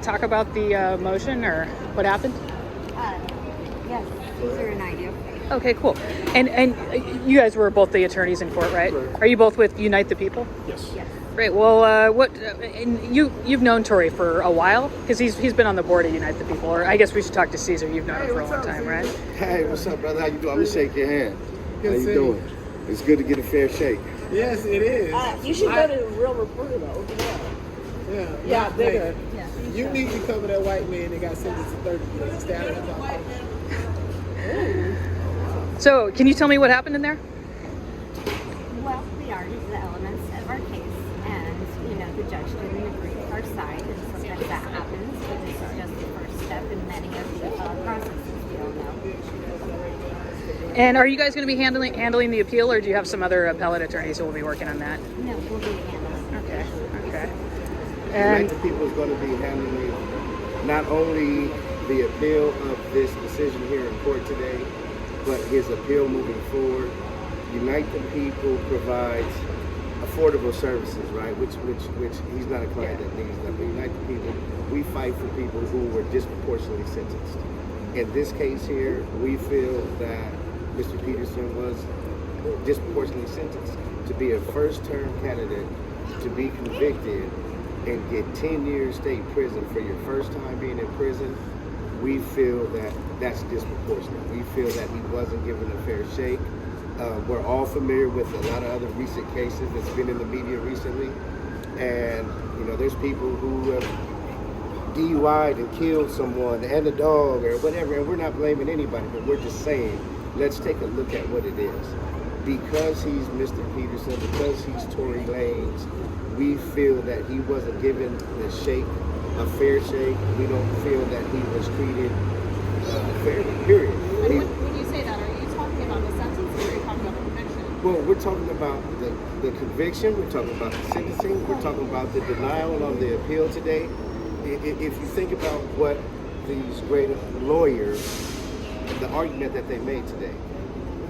Talk about the motion or what happened? Yes, these are an idea. Okay, cool. And you guys were both the attorneys in court, right? Correct. Are you both with Unite the People? Yes. Yes. Great. Well, what? And you've known Tory for a while because he's been on the board of Unite the People. Or I guess we should talk to Caesar. You've known him for a long time, right? Hey, what's up, brother? How you doing? I'm gonna shake your hand. How you doing? It's good to get a fair shake. Yes, it is. You should go to a real reporter though. Yeah, bigger. Yeah. You need to cover that white man that got sentenced to 30 years. Stay out of the top. So, can you tell me what happened in there? Well, we argued the elements of our case, and the judge didn't agree with our side, and sometimes that happens. But this is just the first step in many of the processes we all know. And are you guys going to be handling the appeal, or do you have some other appellate attorneys who will be working on that? No, we'll be handling. Okay. Unite And the People is going to be handling not only the appeal of this decision here in court today, but his appeal moving forward. Unite the People provides affordable services, right? Which he's not a client that needs that. But Unite the People, we fight for people who were disproportionately sentenced. In this case here, we feel that Mr. Peterson was disproportionately sentenced to be a first-term candidate, to be convicted and get 10 years state prison for your first time being in prison. We feel that that's disproportionate. We feel that he wasn't given a fair shake. We're all familiar with a lot of other recent cases that's been in the media recently. And, there's people who have DUI'd and killed someone and a dog or whatever. And we're not blaming anybody, but we're just saying, let's take a look at what it is. Because he's Mr. Peterson, because he's Tory Lanez, we feel that he wasn't given the shake, a fair shake. We don't feel that he was treated fairly, period. When you say that, are you talking about the sentence or are you talking about the conviction? Well, we're talking about the conviction, we're talking about the sentencing, we're talking about the denial of the appeal today. If you think about what these great lawyers, the argument that they made today,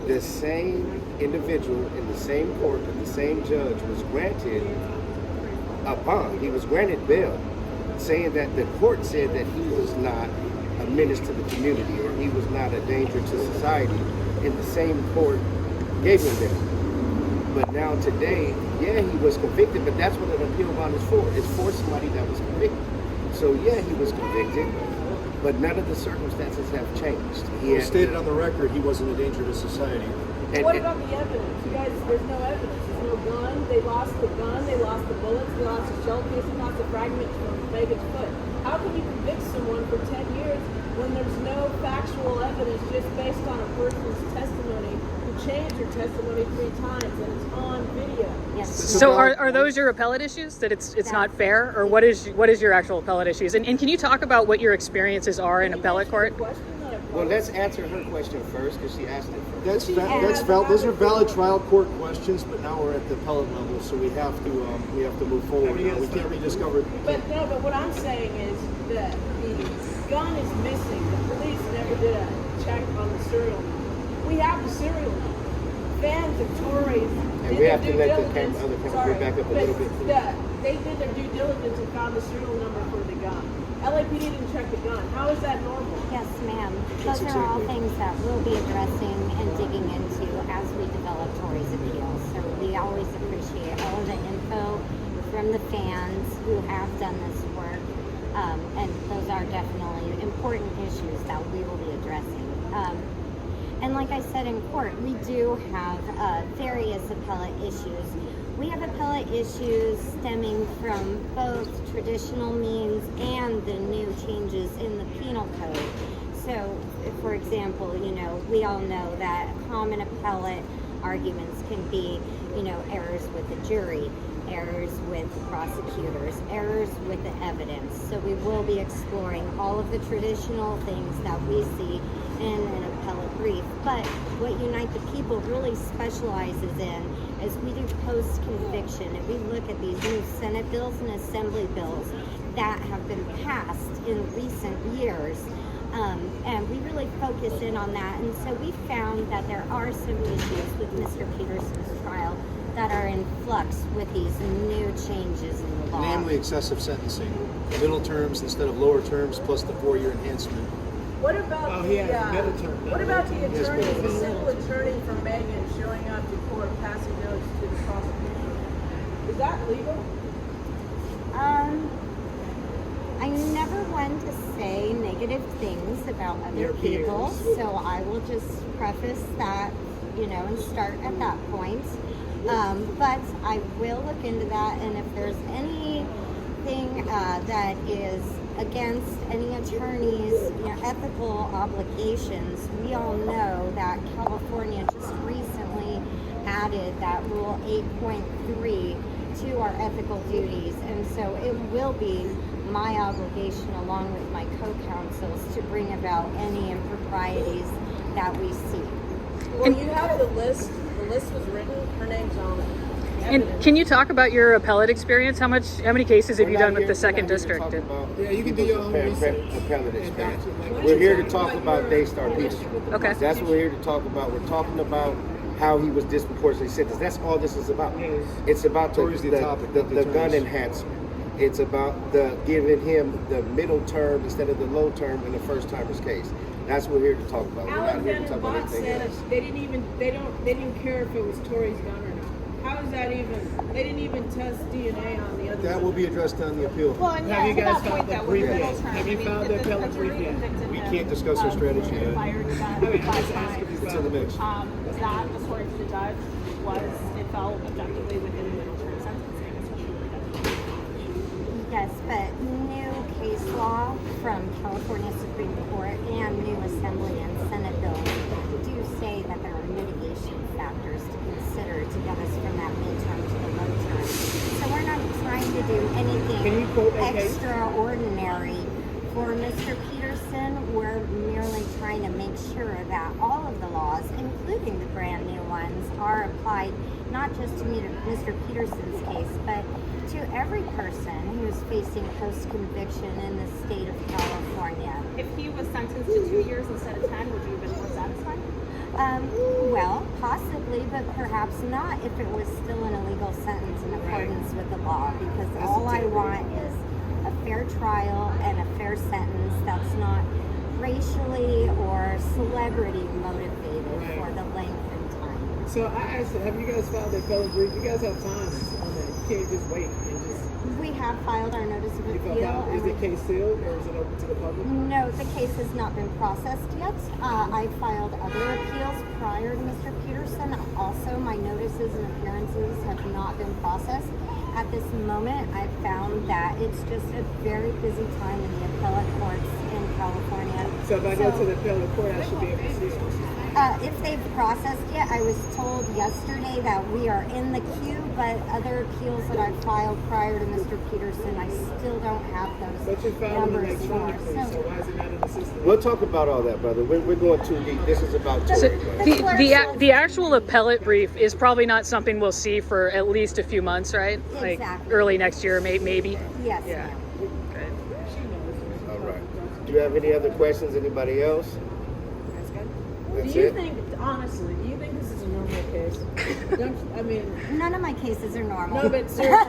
the same individual in the same court and the same judge was granted a bond. He was granted bail, saying that the court said that he was not a menace to the community or he was not a danger to society, and the same court gave him bail. But now today, yeah, he was convicted, but that's what an appeal bond is for. It's for somebody that was convicted. So yeah, he was convicted, but none of the circumstances have changed. He stated on the record he wasn't a danger to society. What about the evidence? You guys, there's no evidence. There's no gun. They lost the gun. They lost the bullets. They lost the shell casing. Lost the fragment from Megan's foot. How can you convict someone for 10 years when there's no factual evidence just based on a person's testimony who changed her testimony 3 times and it's on video? Yes. so are those your appellate issues? That it's not fair, or what is your actual appellate issues? And can you talk about what your experiences are in appellate court? Well, let's answer her question first because she asked it first. Those are valid trial court questions, but now we're at the appellate level, so we have to move forward. We can't rediscover. But what I'm saying is that the gun is missing. The police never did a check on the serial number. We have the serial number. Fans of Tories And we have to let the other camera back up a little bit. They did their due diligence and found the serial number for the gun. LAPD didn't check the gun. How is that normal? Yes, ma'am. Those are all things that we'll be addressing and digging into as we develop Tory's appeal. So we always appreciate all of the info from the fans who have done this work. And those are definitely important issues that we will be addressing. And like I said in court, we do have various appellate issues. We have appellate issues stemming from both traditional means and the new changes in the penal code. So, for example, we all know that common appellate arguments can be, errors with the jury, errors with the prosecutors, errors with the evidence. So we will be exploring all of the traditional things that we see in an appellate brief. But what Unite the People really specializes in is we do post-conviction, and we look at these new Senate bills and Assembly bills that have been passed in recent years. And we really focus in on that. And so we found that there are some issues with Mr. Peterson's trial that are in flux with these new changes in the law. Namely, excessive sentencing, middle terms instead of lower terms, plus the 4-year enhancement. What about Oh, he has middle term. what about the Yes, attorney, but- the civil attorney from Megan showing up to court, passing notes to the prosecution? Is that legal? I never want to say negative things about other Your people, peers. so I will just preface that, and start at that point. But I will look into that, and if there's anything that is against any attorney's ethical obligations, we all know that California just recently added that Rule 8.3 to our ethical duties, and so it will be my obligation, along with my co-counsels, to bring about any improprieties that we see. Well, you have the list. The list was written. Her name's on it. And can you talk about your appellate experience? How many cases have you done with the second We're not here to district? talk about Yeah, you can do your own people's research. appellate And experience. doctor, like- We're here to talk about Daystar Peterson. Okay. That's what we're here to talk about. We're talking about how he was disproportionately sentenced. That's all this is about. Yes. It's about Tory's the topic, the not the gun attorneys. enhancement. It's about the giving him the middle term instead of the low term in the first timer's case. That's what we're here to talk about. We're not here to talk about Bot anything said else. they didn't care if it was Tory's gun or not. How is that even? They didn't even test DNA on the other. That will be addressed on the appeal. Well, and Have you to guys that found point, the that was brief the yet? middle term. Have you I mean, found if the the appellate jury brief yet? convicted We him can't discuss our of strategy yet. fired I gun mean, five just ask if times, you It's in the mix. that, according to the judge, it fell objectively within the middle term sentencing, especially with the Yes, but new case law from California Supreme Court and new Assembly and Senate bills do say that there are mitigation factors to consider to get us from that midterm to the low term. So we're not trying to do Can you anything quote that case? extraordinary for Mr. Peterson. We're merely trying to make sure that all of the laws, including the brand new ones, are applied not just to Mr. Peterson's case, but to every person who is facing post-conviction in the state of California. If he was sentenced to 2 years instead of 10, would you have been more satisfied? Well, possibly, but perhaps not if it was still an illegal sentence in accordance with the law, because all I want is a fair trial and a fair sentence that's not racially or celebrity motivated for the length and time. So I asked, have you guys filed a appellate brief? You guys have time on that. You can't just wait and just. We have filed our notice of You appeal. filled out. Is and the case sealed or is it open to the public? No, the case has not been processed yet. I filed other appeals prior to Mr. Peterson. Also, my notices and appearances have not been processed. At this moment, I've found that it's just a very busy time in the appellate courts in California. So if I go to the appellate court, I should be able to see something. If they've processed it, I was told yesterday that we are in the queue, but other appeals that I filed prior to Mr. Peterson, I still don't have those But you filed them numbers for. electronically, so why is it not in the system? We'll talk about all that, brother. We're going too deep. This is about So Tory. man. the actual appellate brief is probably not something we'll see for at least a few months, right? Like Exactly. early next year, maybe. Yes, Yeah. ma'am. Okay. All right. Do you have any other questions? Anybody else? Do That's you it. think, honestly, do you think this is a normal case? I mean, None of my cases are normal. no, but seriously,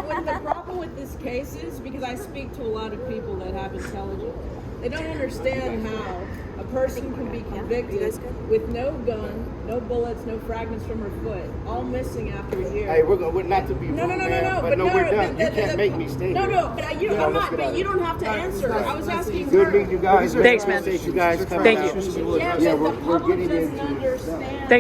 what the problem with this case is, because I speak to a lot of people that have intelligence, they don't understand how a person can be convicted with no gun, no bullets, no fragments from her foot, all missing after a year. Hey, we're not to be No, rude, no, no, man, no, no. but no, we're done. the- You can't make me stay No, here. no, but I'm let's not. get out But of you don't here. have to answer. I was asking Good her. meeting you guys. Thanks, man. Appreciate you guys coming Thank out. you. Yeah, Yeah, but the we're public getting doesn't into understand.